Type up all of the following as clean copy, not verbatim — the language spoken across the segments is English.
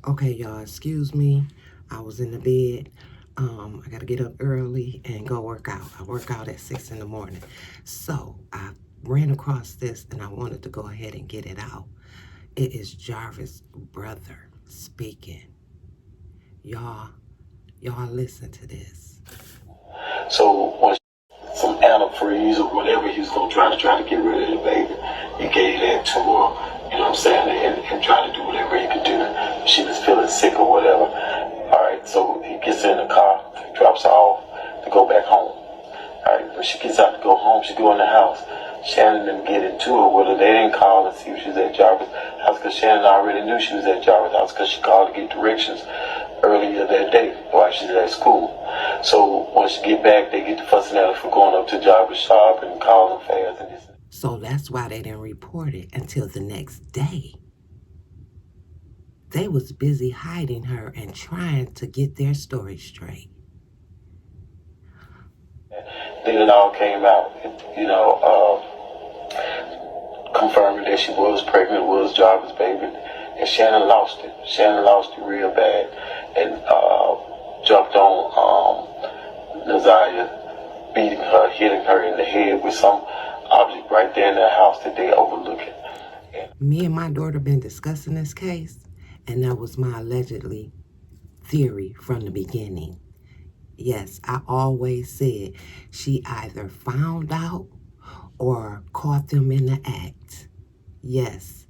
Okay, y'all, excuse me. I was in the bed. I got to get up early and go work out. I work out at 6 in the morning. So I ran across this and I wanted to go ahead and get it out. It is Jarvis' brother speaking. Y'all listen to this. So once some antifreeze or whatever he was going to try to get rid of the baby, he gave that to her, you know what I'm saying, and try to do whatever he could do. She was feeling sick or whatever. All right, so he gets in the car, drops her off to go back home. All right, when she gets out to go home, she go in the house. Shannon didn't get into it with her. They didn't call and see if she was at Jarvis' house because Shannon already knew she was at Jarvis' house because she called to get directions earlier that day while she was at school. So once she get back, they get to fussing at her for going up to Jarvis' shop and calling fast and this. So that's why they didn't report it until the next day. They was busy hiding her and trying to get their story straight. Then it all came out, confirming that she was pregnant, was Jarvis' baby, and Shannon lost it. Shannon lost it real bad, and jumped on Naziah, beating her, hitting her in the head with some object right there in their house that they overlooking. Me and my daughter been discussing this case, and that was my allegedly theory from the beginning. Yes, I always said she either found out or caught them in the act. Yes,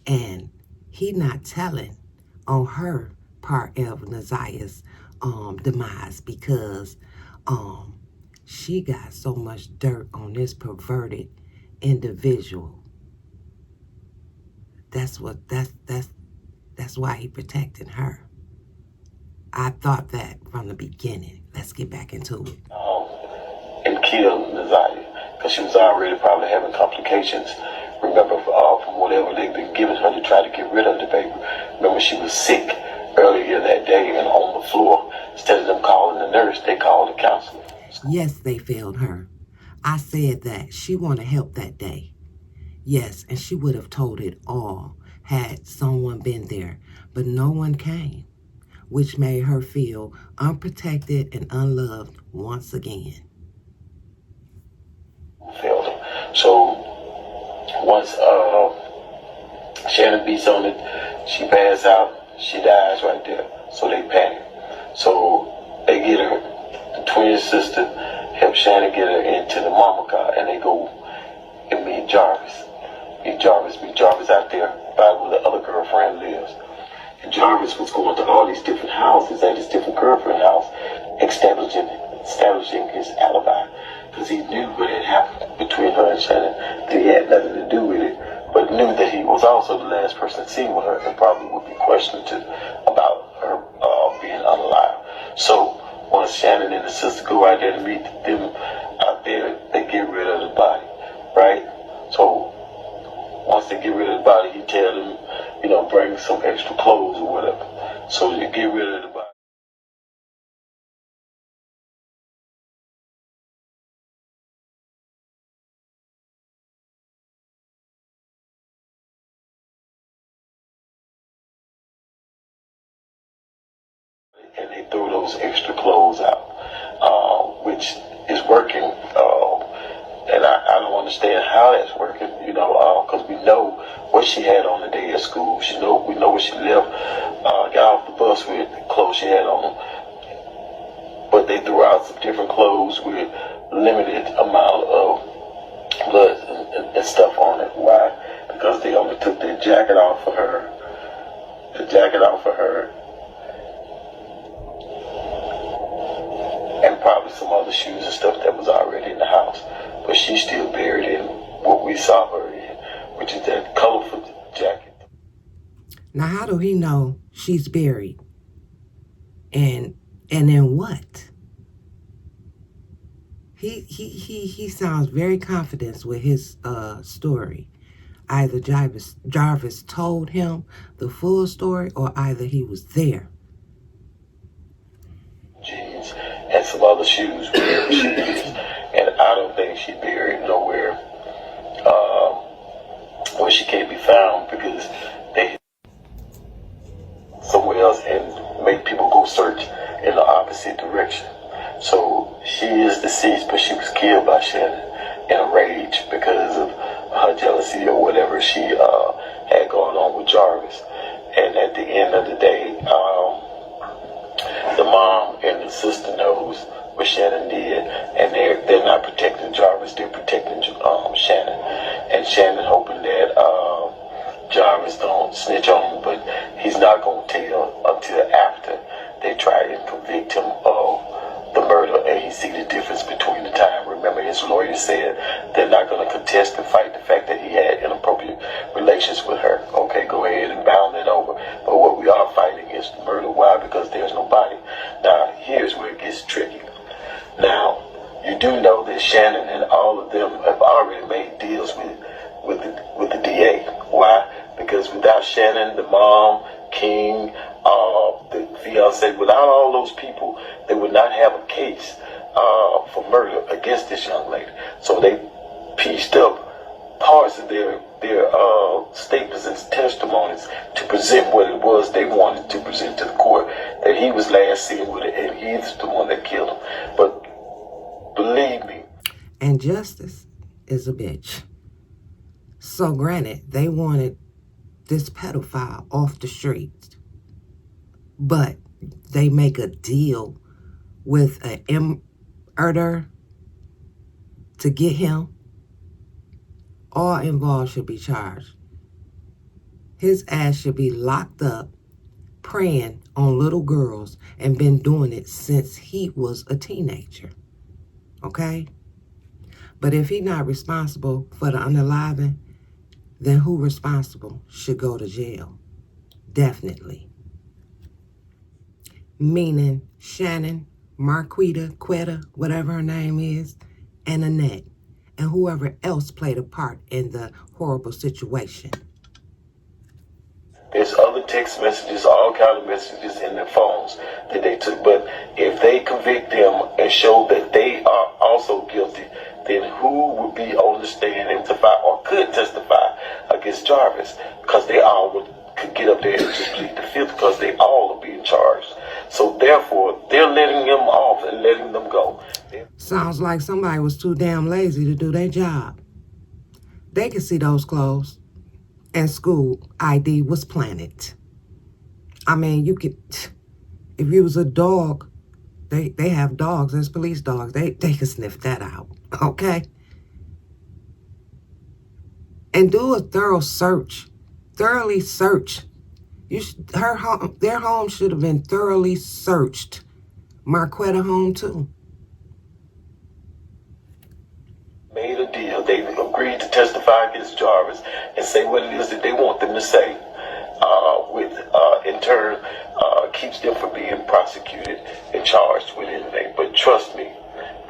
and he not telling on her part of Naziah's demise because she got so much dirt on this perverted individual. That's why he protected her. I thought that from the beginning. Let's get back into it. And killed Naziah because she was already probably having complications. Remember, from whatever they've been giving her to try to get rid of the baby. Remember, she was sick earlier that day and on the floor. Instead of them calling the nurse, they called the counselor. Yes, they failed her. I said that she wanted help that day. Yes, and she would have told it all had someone been there, but no one came, which made her feel unprotected and unloved once again. Failed her. So once Shannon beats on it, she passes out, she dies right there. So they panic. So they get her, the twin sister help Shannon get her into the mama car, and they go and meet Jarvis. Meet Jarvis out there by where the other girlfriend lives. And Jarvis was going to all these different houses at his different girlfriend house, establishing his alibi. Because he knew what had happened between her and Shannon, that he had nothing to do with it, but knew that he was also the last person seen with her and probably would be questioned about her being unalive. So once Shannon and the sister go out there to meet them out there, they get rid of the body, right? So once they get rid of the body, he tell them, bring some extra clothes or whatever. So they get rid of the body. And they throw those extra clothes out, which is working. And I don't understand how that's working, because we know what she had on the day at school. We know what she left, got off the bus with, the clothes she had on. But they threw out some different clothes with limited amount of blood and stuff on it. Why? Because they only took the jacket off of her, and probably some other shoes and stuff that was already in the house. But she's still buried in what we saw her in, which is that colorful jacket. Now, how do he know she's buried? And then what? He sounds very confident with his story. Either Jarvis told him the full story, or either he was there. Jeans and some other shoes wherever she is, and I don't think she's buried nowhere where she can't be found because they. So And at the end of the day, the mom and the sister knows what Shannon did, and they're not protecting Jarvis, they're protecting Shannon. And Shannon hoping that Jarvis don't snitch on him, but he's not going to tell until after they try and convict him of the murder, and he see the difference between the time. Remember, his lawyer said they're not going to contest and fight the fact that he had inappropriate relations with her. Okay, go ahead and bound it over. But what we are fighting is the murder. Why? Because there's no body. Now, here's where it gets tricky. Now, you do know that Shannon and all of them have already made deals with the DA. Why? Because without Shannon, the mom, King, the fiance, without all those people, they would not have a case for murder against this young lady. So they pieced up parts of their statements and testimonies to present what it was they wanted to present to the court, that he was last seen with it and he's the one that killed him. But believe me. And justice is a bitch. So granted, they wanted this pedophile off the streets, but they make a deal with an murderer to get him. All involved should be charged. His ass should be locked up preying on little girls and been doing it since he was a teenager. Okay? But if he's not responsible for the unaliving, then who responsible should go to jail? Definitely. Meaning Shannon, Marquita, Quetta, whatever her name is, and Annette, and whoever else played a part in the horrible situation. There's other text messages, all kind of messages in their phones that they took. But if they convict them and show that they are also guilty, then who would be on the stand and testify or could testify against Jarvis? Because they all could get up there and just plead the fifth, because they all are being charged. So therefore, they're letting them off and letting them go. Sounds like somebody was too damn lazy to do their job. They could see those clothes, and school ID was planted. I mean, you could, if you was a dog, they have dogs, there's police dogs, they can sniff that out, okay? And do a thorough search, thoroughly search. Their home should have been thoroughly searched. Marquetta home too. Made a deal. They agreed to testify against Jarvis and say what it is that they want them to say, in turn, keeps them from being prosecuted and charged with anything. But trust me,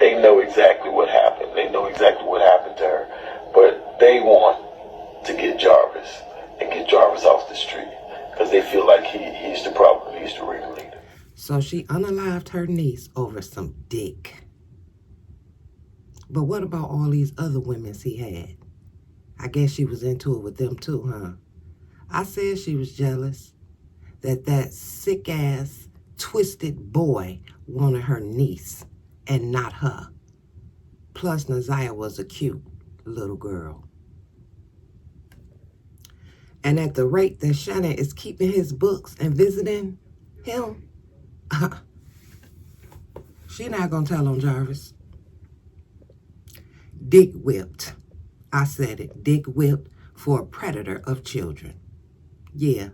they know exactly what happened. They know exactly what happened to her. But they want to get Jarvis and get Jarvis off the street, because they feel like he's the problem. He's the ringleader. So she unalived her niece over some dick. But what about all these other women he had? I guess she was into it with them too, huh? I said she was jealous that sick-ass, twisted boy wanted her niece and not her. Plus, Naziah was a cute little girl. And at the rate that Shannon is keeping his books and visiting him, she not gonna tell on Jarvis. Dick whipped. I said it. Dick whipped for a predator of children. Yeah.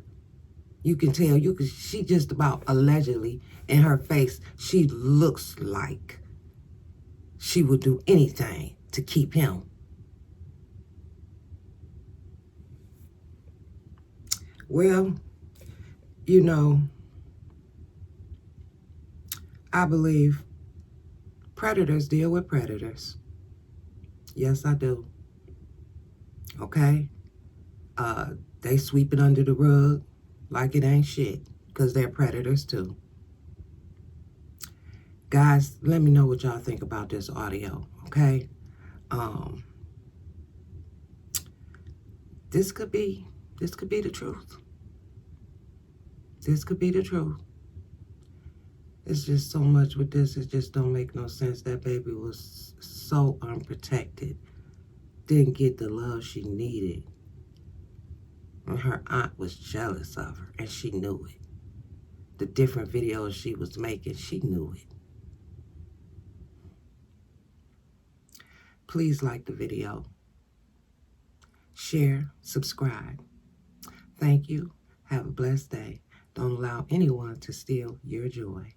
You can tell. She just about allegedly, in her face, she looks like she would do anything to keep him. Well, you know, I believe predators deal with predators. Yes, I do. Okay? They sweep it under the rug like it ain't shit, because they're predators too. Guys, let me know what y'all think about this audio, okay? This could be the truth. This could be the truth. It's just so much with this, it just don't make no sense. That baby was so unprotected. Didn't get the love she needed. And her aunt was jealous of her, and she knew it. The different videos she was making, she knew it. Please like the video. Share, subscribe. Thank you. Have a blessed day. Don't allow anyone to steal your joy.